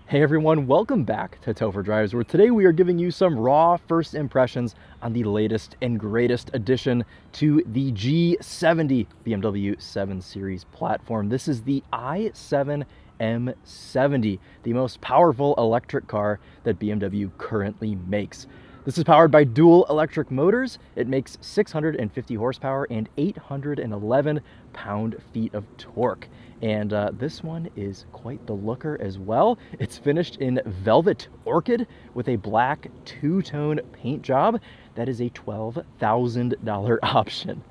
Hey everyone, welcome back to TOPHER Drives, where today we are giving you some raw first impressions on the latest and greatest addition to the G70 BMW 7 Series platform. This is the i7 M70, the most powerful electric car that BMW currently makes. This is powered by dual electric motors. It makes 650 horsepower and 811 pound-feet of torque. And this one is quite the looker as well. It's finished in velvet orchid with a black two-tone paint job. That is a $12,000 option.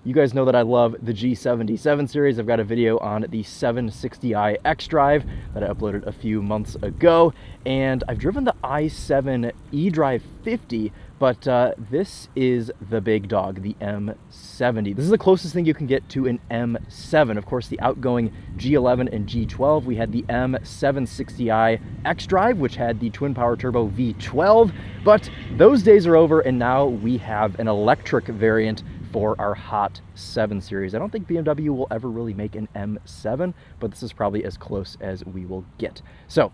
You guys know that I love the G70 7 Series. I've got a video on the 760i xDrive that I uploaded a few months ago, and I've driven the i7 eDrive 50, but this is the big dog, the M70. This is the closest thing you can get to an M7. Of course, the outgoing G11 and G12, we had the M760i xDrive, which had the twin power turbo V12, but those days are over, and now we have an electric variant for our hot 7 Series. I don't think BMW will ever really make an M7, but this is probably as close as we will get. So,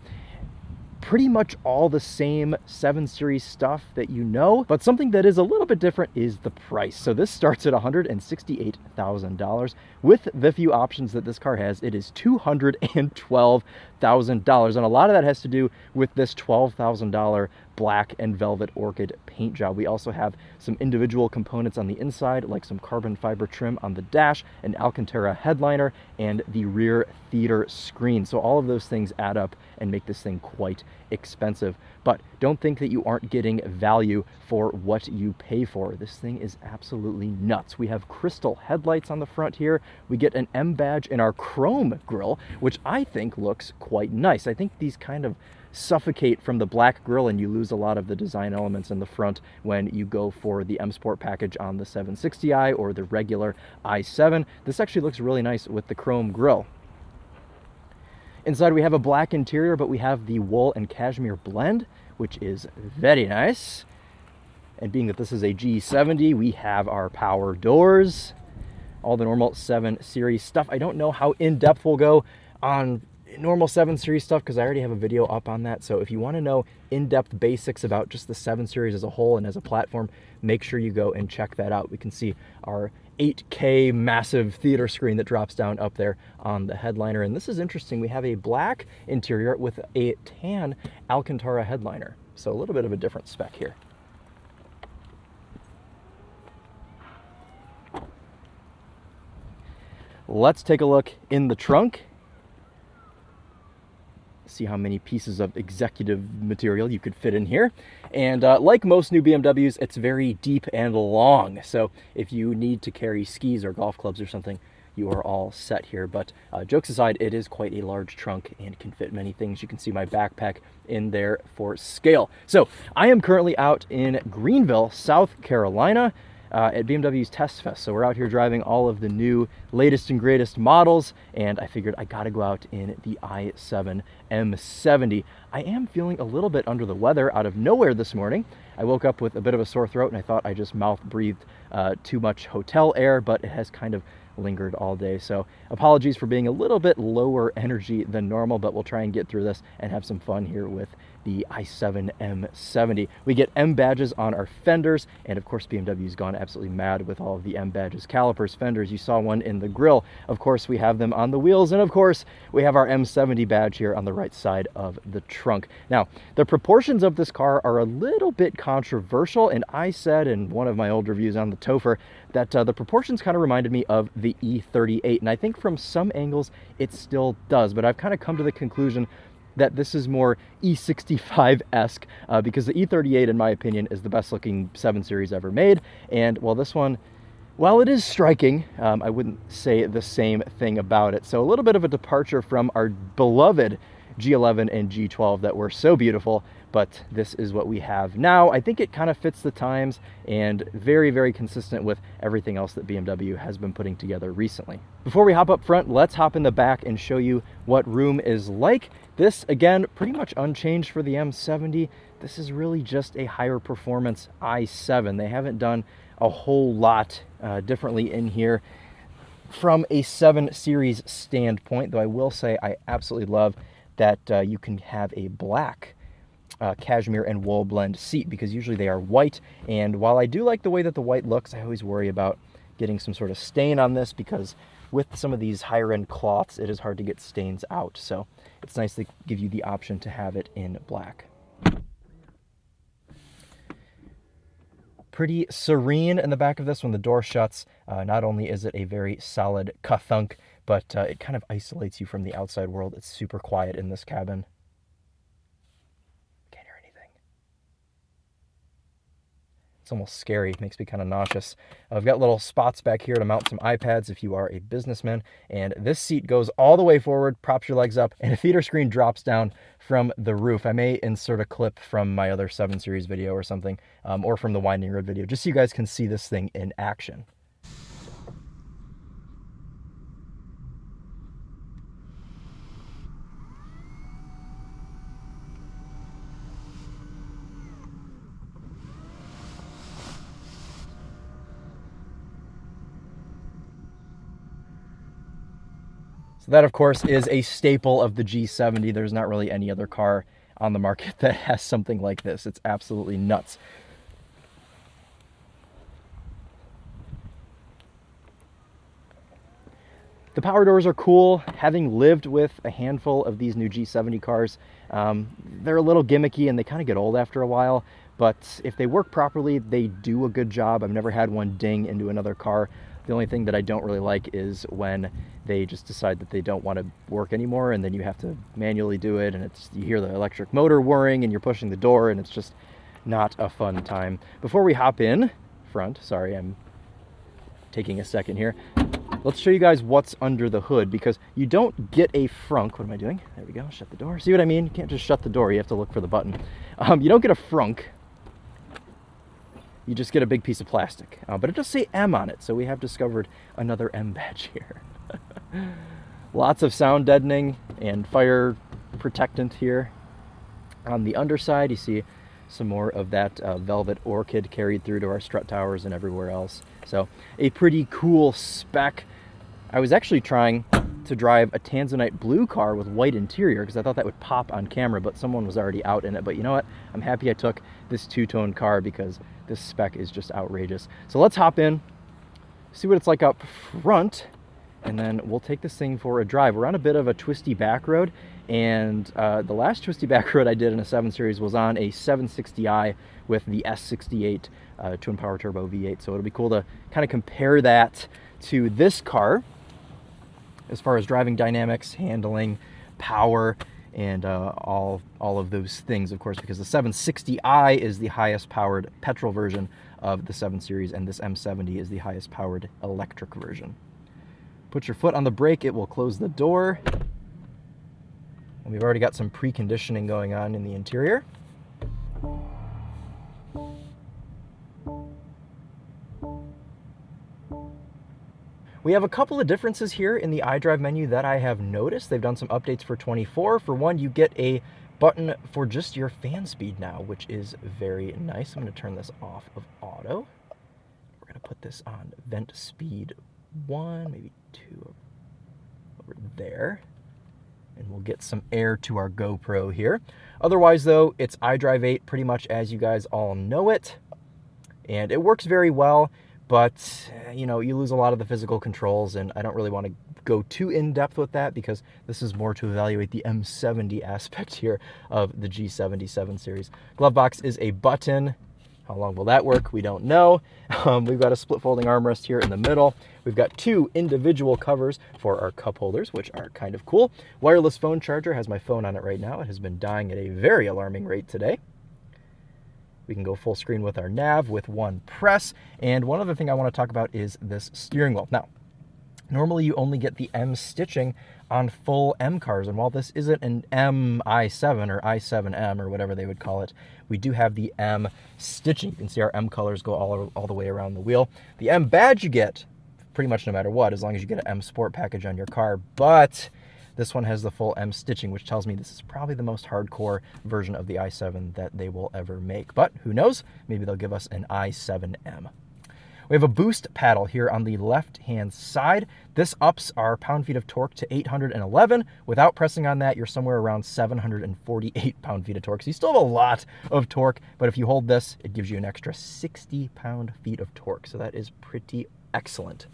pretty much all the same 7 Series stuff that you know, but something that is a little bit different is the price. So this starts at $168,000. With the few options that this car has, it is $212,000. And a lot of that has to do with this $12,000 black and velvet orchid paint job. We also have some individual components on the inside, like some carbon fiber trim on the dash, an Alcantara headliner, and the rear theater screen. So all of those things add up and make this thing quite expensive. But don't think that you aren't getting value for what you pay for. This thing is absolutely nuts. We have crystal headlights on the front here. We get an M badge in our chrome grille, which I think looks quite nice. I think these kind of suffocate from the black grille, and you lose a lot of the design elements in the front when you go for the M Sport package on the 760i or the regular i7. This actually looks really nice with the chrome grille. Inside we have a black interior, but we have the wool and cashmere blend, which is very nice. And being that this is a G70, we have our power doors, all the normal 7 Series stuff. I don't know how in-depth we'll go on normal 7 Series stuff because I already have a video up on that. So if you want to know in-depth basics about just the 7 Series as a whole and as a platform, make sure you go and check that out. We can see our 8K massive theater screen that drops down up there on the headliner. And this is interesting. We have a black interior with a tan Alcantara headliner. So a little bit of a different spec here. Let's take a look in the trunk. See how many pieces of executive material you could fit in here. And like most new BMWs, it's very deep and long. So if you need to carry skis or golf clubs or something, you are all set here. But jokes aside, it is quite a large trunk and can fit many things. You can see my backpack in there for scale. So I am currently out in Greenville, South Carolina, at BMW's Test Fest. So we're out here driving all of the new latest and greatest models, and I figured I gotta go out in the i7 M70. I am feeling a little bit under the weather out of nowhere this morning. I woke up with a bit of a sore throat and I thought I just mouth breathed too much hotel air, but it has kind of lingered all day. So apologies for being a little bit lower energy than normal, but we'll try and get through this and have some fun here with the i7 M70. We get M badges on our fenders, and of course BMW's gone absolutely mad with all of the M badges. Calipers, fenders, you saw one in the grille. Of course we have them on the wheels, and of course we have our M70 badge here on the right side of the trunk. Now, the proportions of this car are a little bit controversial, and I said in one of my old reviews on the TOPHER that the proportions kind of reminded me of the E38, and I think from some angles it still does, but I've kind of come to the conclusion that this is more E65-esque because the E38, in my opinion, is the best looking 7 Series ever made. And well, this one, while it is striking, I wouldn't say the same thing about it. So a little bit of a departure from our beloved G11 and G12 that were so beautiful, but this is what we have now. I think it kind of fits the times and very, very consistent with everything else that BMW has been putting together recently. Before we hop up front, let's hop in the back and show you what room is like. This, again, pretty much unchanged for the M70. This is really just a higher performance i7. They haven't done a whole lot differently in here from a 7 Series standpoint, though I will say I absolutely love that you can have a black cashmere and wool blend seat, because usually they are white. And while I do like the way that the white looks, I always worry about getting some sort of stain on this, because with some of these higher end cloths, it is hard to get stains out. So it's nice to give you the option to have it in black. Pretty serene in the back of this when the door shuts. Not only is it a very solid ka-thunk, but it kind of isolates you from the outside world. It's super quiet in this cabin. Can't hear anything. It's almost scary. It makes me kind of nauseous. I've got little spots back here to mount some iPads if you are a businessman. And this seat goes all the way forward, props your legs up, and a theater screen drops down from the roof. I may insert a clip from my other 7 Series video or something, or from the Winding Road video, just so you guys can see this thing in action. So that, of course, is a staple of the G70. There's not really any other car on the market that has something like this. It's absolutely nuts. The power doors are cool. Having lived with a handful of these new G70 cars, they're a little gimmicky and they kind of get old after a while, but if they work properly, they do a good job. I've never had one ding into another car. The only thing that I don't really like is when they just decide that they don't want to work anymore, and then you have to manually do it, and you hear the electric motor whirring and you're pushing the door, and it's just not a fun time. Before we hop in front, sorry, I'm taking a second here. Let's show you guys what's under the hood, because you don't get a frunk. What am I doing? There we go. Shut the door. See what I mean? You can't just shut the door. You have to look for the button. You don't get a frunk. You just get a big piece of plastic. But it does say M on it, so we have discovered another M badge here. Lots of sound deadening and fire protectant here. On the underside, you see some more of that velvet orchid carried through to our strut towers and everywhere else. So a pretty cool spec. I was actually trying to drive a tanzanite blue car with white interior because I thought that would pop on camera, but someone was already out in it. But you know what? I'm happy I took this two-tone car because this spec is just outrageous. So let's hop in, see what it's like up front, and then we'll take this thing for a drive. We're on a bit of a twisty back road, and the last twisty back road I did in a 7 Series was on a 760i with the S68 twin power turbo V8. So it'll be cool to kind of compare that to this car as far as driving dynamics, handling, power, and all of those things, of course, because the 760i is the highest powered petrol version of the 7 Series, and this M70 is the highest powered electric version. Put your foot on the brake, it will close the door. And we've already got some preconditioning going on in the interior. We have a couple of differences here in the iDrive menu that I have noticed. They've done some updates for 24. For one, you get a button for just your fan speed now, which is very nice. I'm going to turn this off of auto. We're going to put this on vent speed 1, maybe 2 over there. And we'll get some air to our GoPro here. Otherwise, though, it's iDrive 8 pretty much as you guys all know it. And it works very well. But, you know, you lose a lot of the physical controls, and I don't really want to go too in-depth with that because this is more to evaluate the M70 aspect here of the G70 7 Series. Glove box is a button. How long will that work? We don't know. We've got a split folding armrest here in the middle. We've got 2 individual covers for our cup holders, which are kind of cool. Wireless phone charger, has my phone on it right now. It has been dying at a very alarming rate today. We can go full screen with our nav with one press. And one other thing I want to talk about is this steering wheel. Now, normally you only get the M stitching on full M cars. And while this isn't an M i7 or i7M or whatever they would call it, we do have the M stitching. You can see our M colors go all the way around the wheel. The M badge you get pretty much no matter what, as long as you get an M Sport package on your car. But this one has the full M stitching, which tells me this is probably the most hardcore version of the i7 that they will ever make. But who knows? Maybe they'll give us an i7M. We have a boost paddle here on the left-hand side. This ups our pound-feet of torque to 811. Without pressing on that, you're somewhere around 748 pound-feet of torque. So you still have a lot of torque, but if you hold this, it gives you an extra 60 pound-feet of torque. So that is pretty excellent.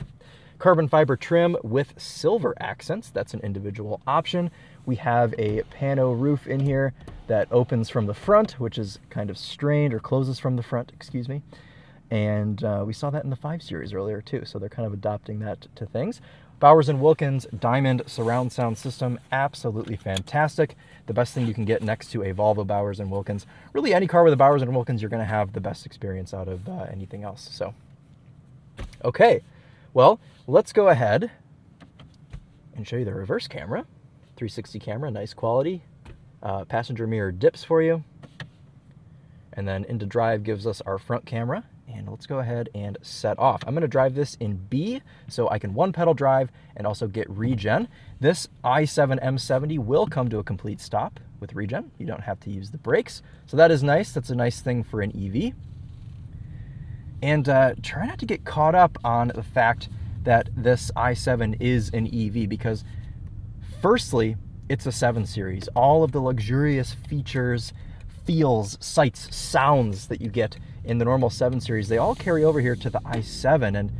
Carbon fiber trim with silver accents. That's an individual option. We have a pano roof in here that opens from the front, which is kind of strained, or closes from the front, excuse me. And we saw that in the 5 Series earlier too, so they're kind of adopting that to things. Bowers & Wilkins Diamond surround sound system, absolutely fantastic. The best thing you can get next to a Volvo Bowers & Wilkins. Really, any car with a Bowers & Wilkins, you're going to have the best experience out of anything else. So, okay, well, let's go ahead and show you the reverse camera. 360 camera, nice quality. Passenger mirror dips for you. And then into drive gives us our front camera. And let's go ahead and set off. I'm going to drive this in B so I can one pedal drive and also get regen. This i7 M70 will come to a complete stop with regen. You don't have to use the brakes. So that is nice. That's a nice thing for an EV. And try not to get caught up on the fact that this i7 is an EV, because firstly, it's a 7 Series. All of the luxurious features, feels, sights, sounds that you get in the normal 7 Series, they all carry over here to the i7, and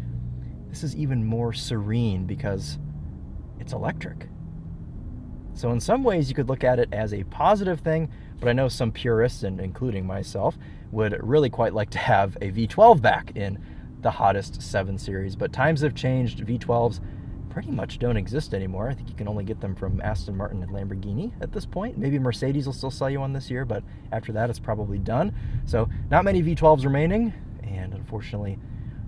this is even more serene because it's electric. So in some ways you could look at it as a positive thing, but I know some purists, and including myself, would really quite like to have a V12 back in the hottest 7 Series, but times have changed. V12s pretty much don't exist anymore. I think you can only get them from Aston Martin and Lamborghini at this point. Maybe Mercedes will still sell you one this year, but after that it's probably done. So not many V12s remaining, and unfortunately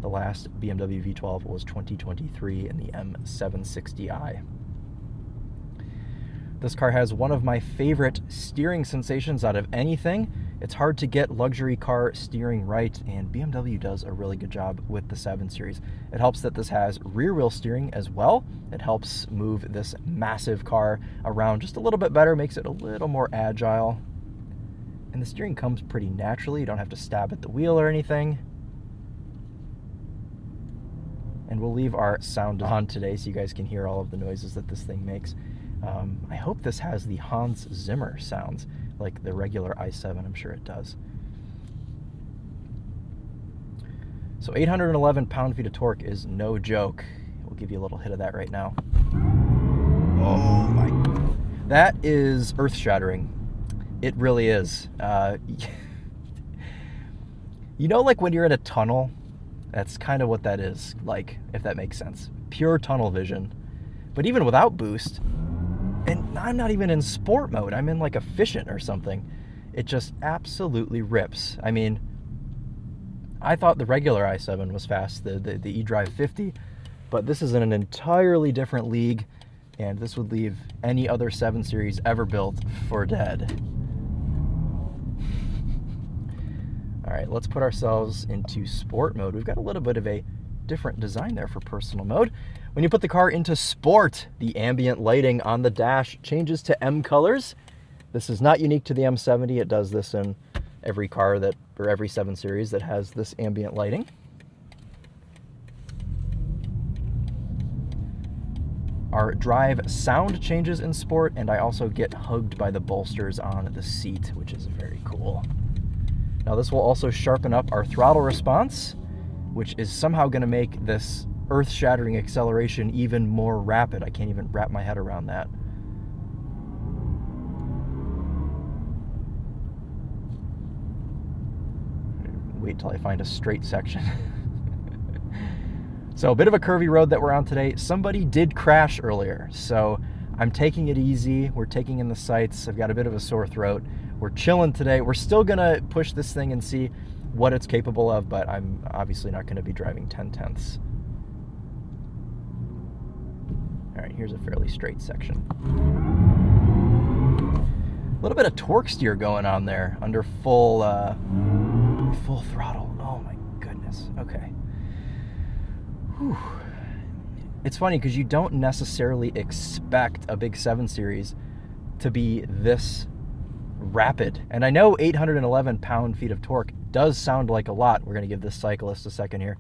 the last BMW V12 was 2023 in the M760i. This car has one of my favorite steering sensations out of anything. It's hard to get luxury car steering right, and BMW does a really good job with the 7 Series. It helps that this has rear wheel steering as well. It helps move this massive car around just a little bit better, makes it a little more agile. And the steering comes pretty naturally. You don't have to stab at the wheel or anything. And we'll leave our sound on today so you guys can hear all of the noises that this thing makes. I hope this has the Hans Zimmer sounds, like the regular i7, I'm sure it does. So 811 pound-feet of torque is no joke. We'll give you a little hit of that right now. Oh my, that is earth-shattering. It really is. You know, like when you're in a tunnel, that's kind of what that is like, if that makes sense. Pure tunnel vision. But even without boost, and I'm not even in sport mode, I'm in like efficient or something, it just absolutely rips. I mean, I thought the regular i7 was fast, the eDrive 50, but this is in an entirely different league, and this would leave any other 7 Series ever built for dead. All right, let's put ourselves into sport mode. We've got a little bit of a different design there for personal mode. When you put the car into sport, the ambient lighting on the dash changes to M colors. This is not unique to the M70. It does this in every car that, or every 7 Series that has this ambient lighting. Our drive sound changes in sport, and I also get hugged by the bolsters on the seat, which is very cool. Now this will also sharpen up our throttle response, which is somehow going to make this earth-shattering acceleration even more rapid. I can't even wrap my head around that. Wait till I find a straight section. So a bit of a curvy road that we're on today. Somebody did crash earlier, so I'm taking it easy. We're taking in the sights. I've got a bit of a sore throat. We're chilling today. We're still gonna push this thing and see what it's capable of, but I'm obviously not gonna be driving 10/10ths. All right, here's a fairly straight section. A little bit of torque steer going on there under full throttle. Oh my goodness. Okay. Whew. It's funny because you don't necessarily expect a big 7 Series to be this rapid. And I know 811 pound-feet of torque does sound like a lot. We're going to give this cyclist a second here.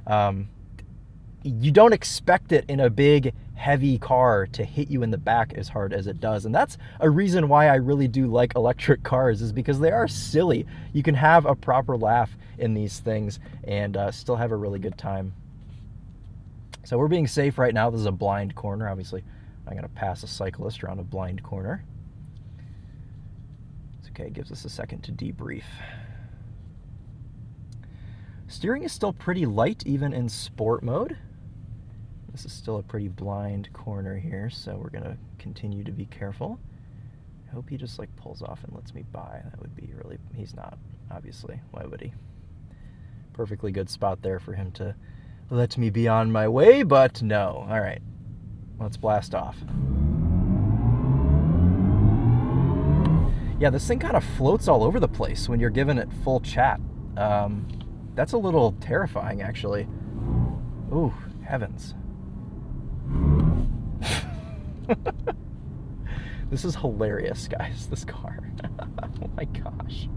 You don't expect it in a big, heavy car to hit you in the back as hard as it does. And that's a reason why I really do like electric cars, is because they are silly. You can have a proper laugh in these things and still have a really good time. So we're being safe right now. This is a blind corner. Obviously, I'm going to pass a cyclist around a blind corner. It's okay. It gives us a second to debrief. Steering is still pretty light, even in sport mode. This is still a pretty blind corner here, so we're going to continue to be careful. I hope he just like pulls off and lets me by. That would be really... He's not, obviously. Why would he? Perfectly good spot there for him to let me be on my way, but no. All right, let's blast off. Yeah, this thing kind of floats all over the place when you're giving it full chat. That's a little terrifying, actually. Ooh, heavens. This is hilarious, guys, this car. Oh my gosh.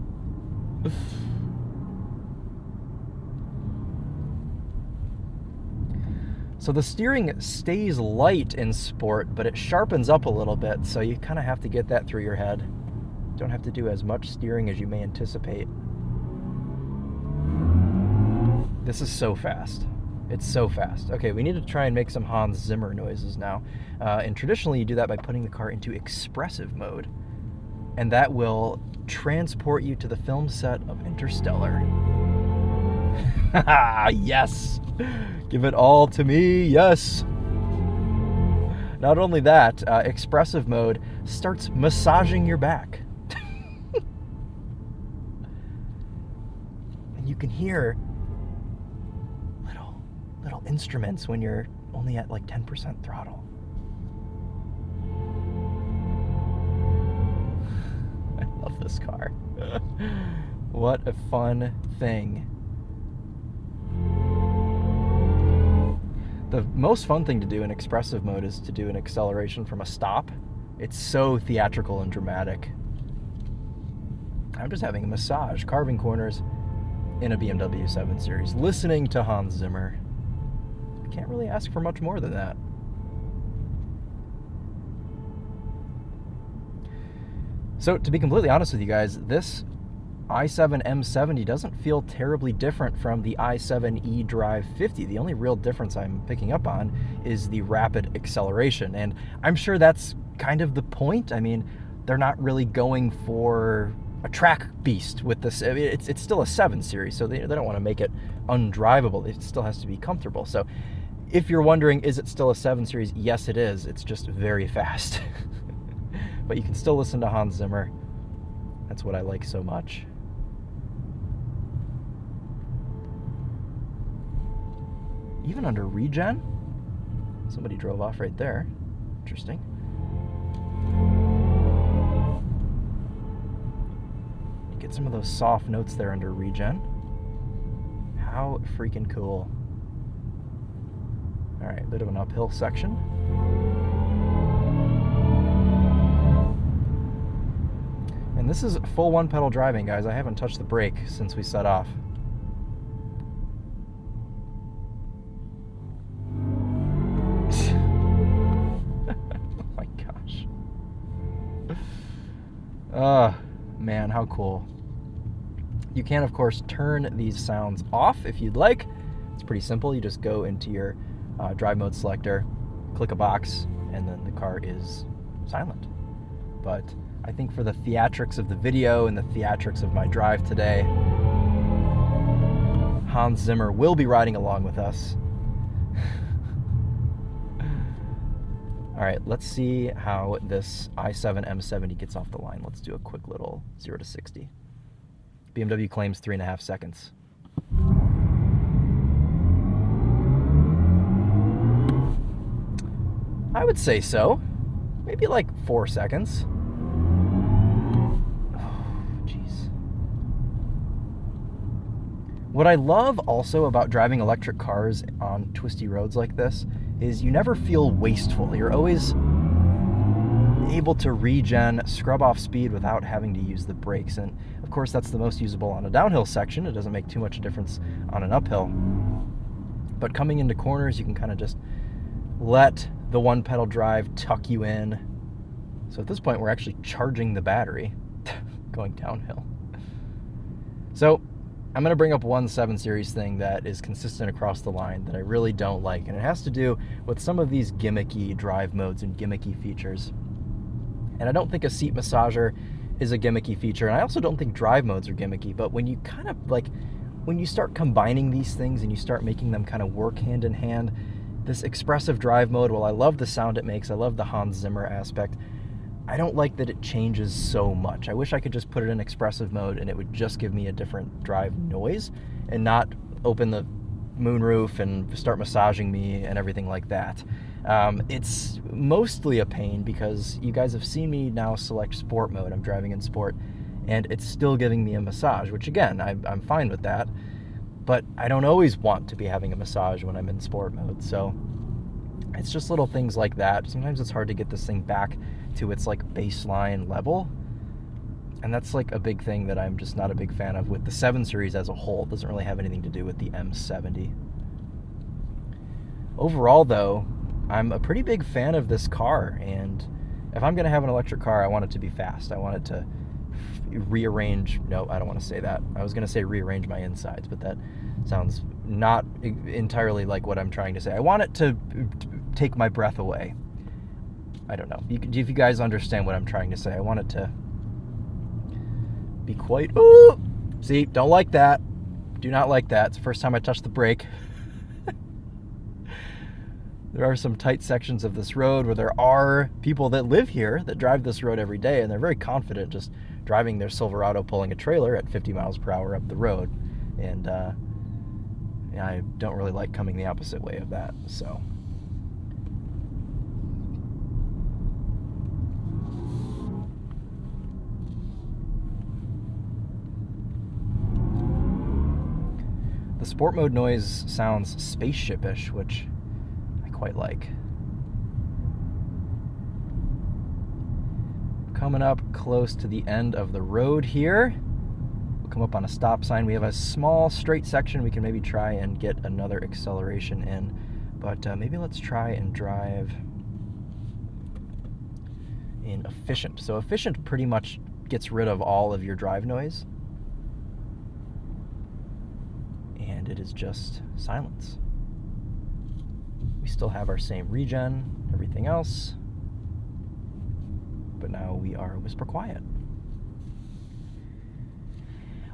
So the steering stays light in sport, but it sharpens up a little bit, so you kind of have to get that through your head. Don't have to do as much steering as you may anticipate. This is so fast. It's so fast. Okay, we need to try and make some Hans Zimmer noises now. And traditionally you do that by putting the car into expressive mode. And that will transport you to the film set of Interstellar. Yes! Give it all to me, yes! Not only that, expressive mode starts massaging your back. And you can hear little instruments when you're only at like 10% throttle. I love this car. What a fun thing. The most fun thing to do in expressive mode is to do an acceleration from a stop. It's so theatrical and dramatic. I'm just having a massage, carving corners in a BMW 7 Series, listening to Hans Zimmer. Can't really ask for much more than that. So to be completely honest with you guys, this i7 M70 doesn't feel terribly different from the i7 eDrive 50. The only real difference I'm picking up on is the rapid acceleration, and I'm sure that's kind of the point. I mean, they're not really going for a track beast with this. I mean, it's still a 7 Series, so they don't want to make it undrivable. It still has to be comfortable. So if you're wondering, is it still a 7 Series? Yes, it is. It's just very fast. But you can still listen to Hans Zimmer. That's what I like so much. Even under regen? Somebody drove off right there. Interesting. You get some of those soft notes there under regen. How freaking cool. All right, bit of an uphill section. And this is full one pedal driving, guys. I haven't touched the brake since we set off. Oh my gosh. Man, how cool. You can, of course, turn these sounds off if you'd like. It's pretty simple. You just go into your drive mode selector, click a box, and then the car is silent. But I think for the theatrics of the video and the theatrics of my drive today, Hans Zimmer will be riding along with us. All right, let's see how this i7 M70 gets off the line. Let's do a quick little 0 to 60. BMW claims 3.5 seconds. I would say so. Maybe like 4 seconds. What I love also about driving electric cars on twisty roads like this is you never feel wasteful. You're always able to regen, scrub off speed without having to use the brakes. And of course, that's the most usable on a downhill section. It doesn't make too much difference on an uphill. But coming into corners, you can kind of just let the one pedal drive tuck you in. So at this point, we're actually charging the battery going downhill. So I'm going to bring up one 7 Series thing that is consistent across the line that I really don't like, and it has to do with some of these gimmicky drive modes and gimmicky features. And I don't think a seat massager is a gimmicky feature, and I also don't think drive modes are gimmicky, but when you kind of when you start combining these things and you start making them kind of work hand in hand, this expressive drive mode, well, I love the sound it makes, I love the Hans Zimmer aspect, I don't like that it changes so much. I wish I could just put it in expressive mode and it would just give me a different drive noise and not open the moonroof and start massaging me and everything like that. It's mostly a pain because you guys have seen me now select sport mode. I'm driving in sport and it's still giving me a massage, which again, I'm fine with that, but I don't always want to be having a massage when I'm in sport mode. So it's just little things like that. Sometimes it's hard to get this thing back to its like baseline level. And that's like a big thing that I'm just not a big fan of with the 7 Series as a whole. It doesn't really have anything to do with the M70. Overall though, I'm a pretty big fan of this car, and if I'm gonna have an electric car, I want it to be fast. I want it to rearrange, no, I don't want to say that. I was gonna say rearrange my insides, but that sounds not entirely like what I'm trying to say. I want it to take my breath away. I don't know. If you guys understand what I'm trying to say, I want it to be quite... Ooh! See, don't like that. Do not like that. It's the first time I touched the brake. There are some tight sections of this road where there are people that live here that drive this road every day, and they're very confident just driving their Silverado pulling a trailer at 50 miles per hour up the road. And I don't really like coming the opposite way of that, so... The sport mode noise sounds spaceship-ish, which I quite like. Coming up close to the end of the road here. We'll come up on a stop sign. We have a small straight section. We can maybe try and get another acceleration in, but maybe let's try and drive in efficient. So efficient pretty much gets rid of all of your drive noise. And it is just silence. We still have our same regen, everything else, but now we are whisper quiet.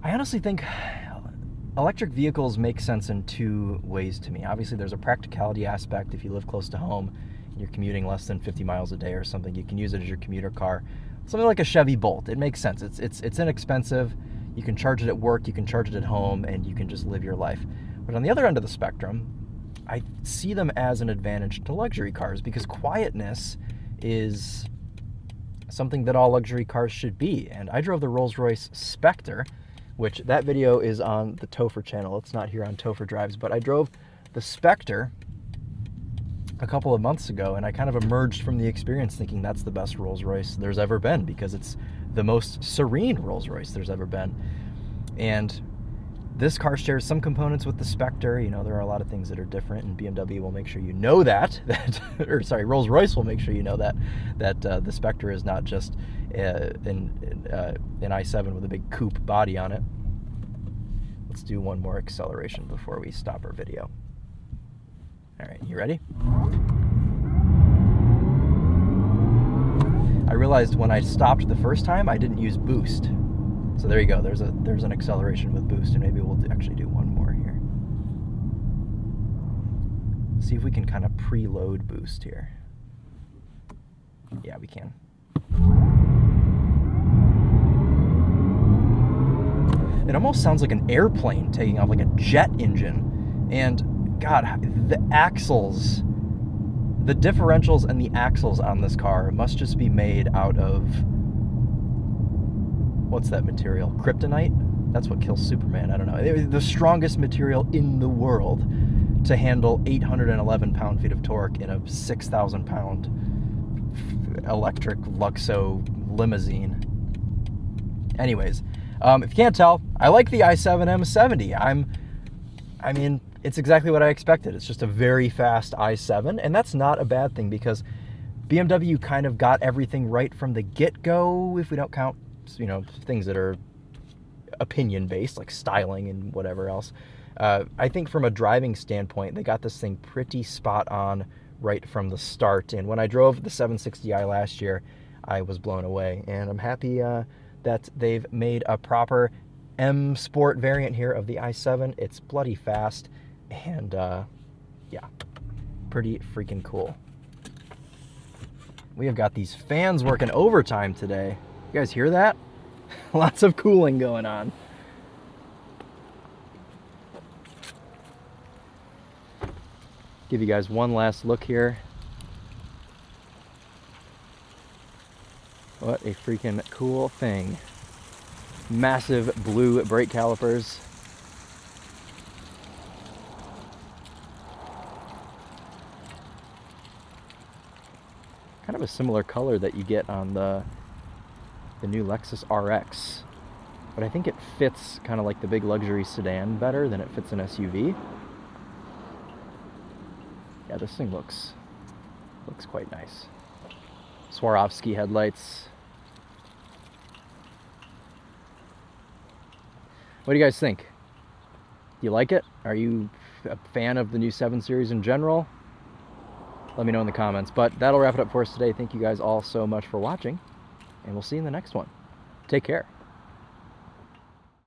I honestly think electric vehicles make sense in 2 ways to me. Obviously, there's a practicality aspect. If you live close to home and you're commuting less than 50 miles a day or something, you can use it as your commuter car. Something like a Chevy Bolt, it makes sense. It's inexpensive. You can charge it at work, you can charge it at home, and you can just live your life. But on the other end of the spectrum, I see them as an advantage to luxury cars because quietness is something that all luxury cars should be. And I drove the Rolls-Royce Spectre, which that video is on the TheTopher channel. It's not here on Topher Drives, but I drove the Spectre a couple of months ago, and I kind of emerged from the experience thinking that's the best Rolls-Royce there's ever been because it's the most serene Rolls-Royce there's ever been. And this car shares some components with the Spectre. You know, there are a lot of things that are different, and BMW will make sure you know that or sorry, Rolls-Royce will make sure you know that the Spectre is not just an i7 with a big coupe body on it. Let's do one more acceleration before we stop our video. All right, you ready? I realized when I stopped the first time, I didn't use boost. So there you go. There's an acceleration with boost, and maybe we'll actually do one more here. See if we can kind of preload boost here. Yeah, we can. It almost sounds like an airplane taking off, like a jet engine. And God, the axles, the differentials and the axles on this car must just be made out of, what's that material? Kryptonite? That's what kills Superman. I don't know. The strongest material in the world to handle 811 pound-feet of torque in a 6,000 pound electric Luxo limousine. Anyways, if you can't tell, I like the i7 M70. I mean, It's exactly what I expected. It's just a very fast i7, and that's not a bad thing because BMW kind of got everything right from the get-go, if we don't count, things that are opinion-based, like styling and whatever else. I think from a driving standpoint, they got this thing pretty spot on right from the start. And when I drove the 760i last year, I was blown away. And I'm happy that they've made a proper M Sport variant here of the i7. It's bloody fast, and yeah, pretty freaking cool. We have got these fans working overtime today. You guys hear that? Lots of cooling going on. Give you guys one last look here. What a freaking cool thing. Massive blue brake calipers. Kind of a similar color that you get on the new Lexus RX. But I think it fits kind of like the big luxury sedan better than it fits an SUV. Yeah, this thing looks quite nice. Swarovski headlights. What do you guys think? Do you like it? Are you a fan of the new 7 Series in general? Let me know in the comments. But that'll wrap it up for us today. Thank you guys all so much for watching, and we'll see you in the next one. Take care.